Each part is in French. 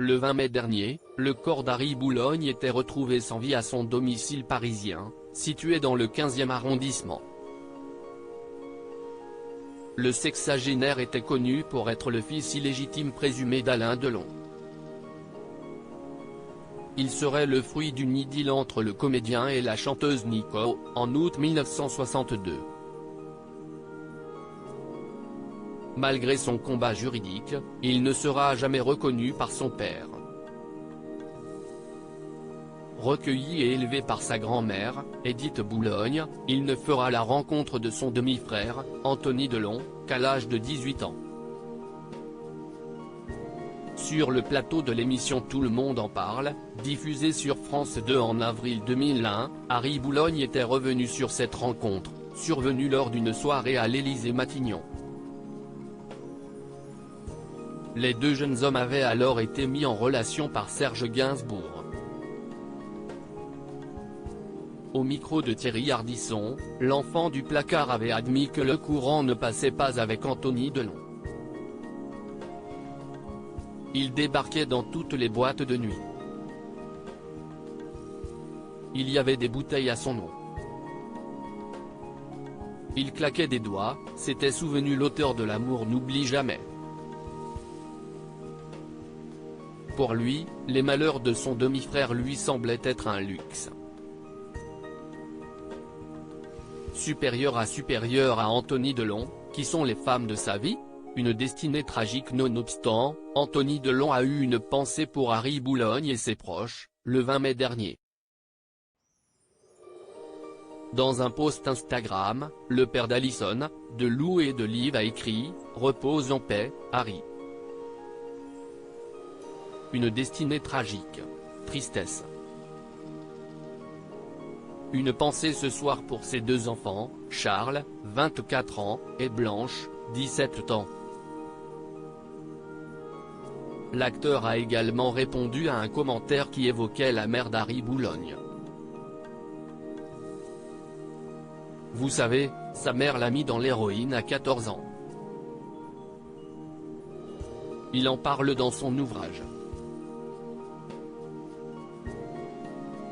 Le 20 mai dernier, le corps d'Harry Boulogne était retrouvé sans vie à son domicile parisien, situé dans le 15e arrondissement. Le sexagénaire était connu pour être le fils illégitime présumé d'Alain Delon. Il serait le fruit d'une idylle entre le comédien et la chanteuse Nico, en août 1962. Malgré son combat juridique, il ne sera jamais reconnu par son père. Recueilli et élevé par sa grand-mère, Édith Boulogne, il ne fera la rencontre de son demi-frère, Anthony Delon, qu'à l'âge de 18 ans. Sur le plateau de l'émission Tout le monde en parle, diffusée sur France 2 en avril 2001, Harry Boulogne était revenu sur cette rencontre, survenue lors d'une soirée à l'Élysée-Matignon. Les deux jeunes hommes avaient alors été mis en relation par Serge Gainsbourg. Au micro de Thierry Ardisson, l'enfant du placard avait admis que le courant ne passait pas avec Anthony Delon. Il débarquait dans toutes les boîtes de nuit. Il y avait des bouteilles à son nom. Il claquait des doigts, s'était souvenu l'auteur de L'amour n'oublie jamais. Pour lui, les malheurs de son demi-frère lui semblaient être un luxe. Supérieur à Anthony Delon, qui sont les femmes de sa vie? Une destinée tragique. Nonobstant, Anthony Delon a eu une pensée pour Harry Boulogne et ses proches, le 20 mai dernier. Dans un post Instagram, le père d'Alison, de Lou et de Liv a écrit « Repose en paix, Harry. Une destinée tragique. Tristesse. Une pensée ce soir pour ses deux enfants, Charles, 24 ans, et Blanche, 17 ans. » L'acteur a également répondu à un commentaire qui évoquait la mère d'Harry Boulogne. Vous savez, sa mère l'a mis dans l'héroïne à 14 ans. Il en parle dans son ouvrage.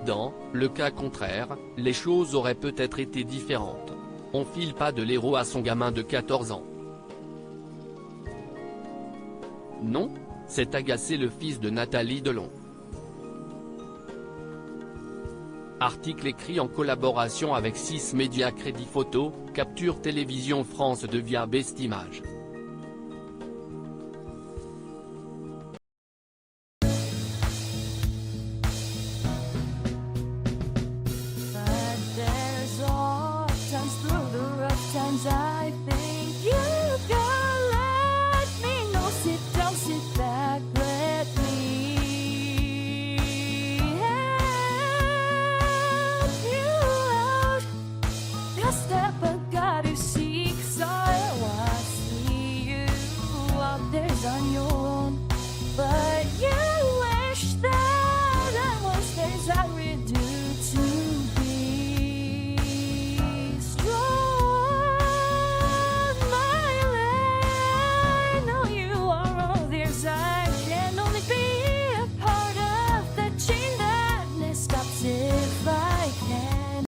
Dans le cas contraire, les choses auraient peut-être été différentes. On file pas de l'héros à son gamin de 14 ans. Non, s'est agacé le fils de Nathalie Delon. Article écrit en collaboration avec 6 médias Crédit Photo, Capture Télévision France 2 via Best Images.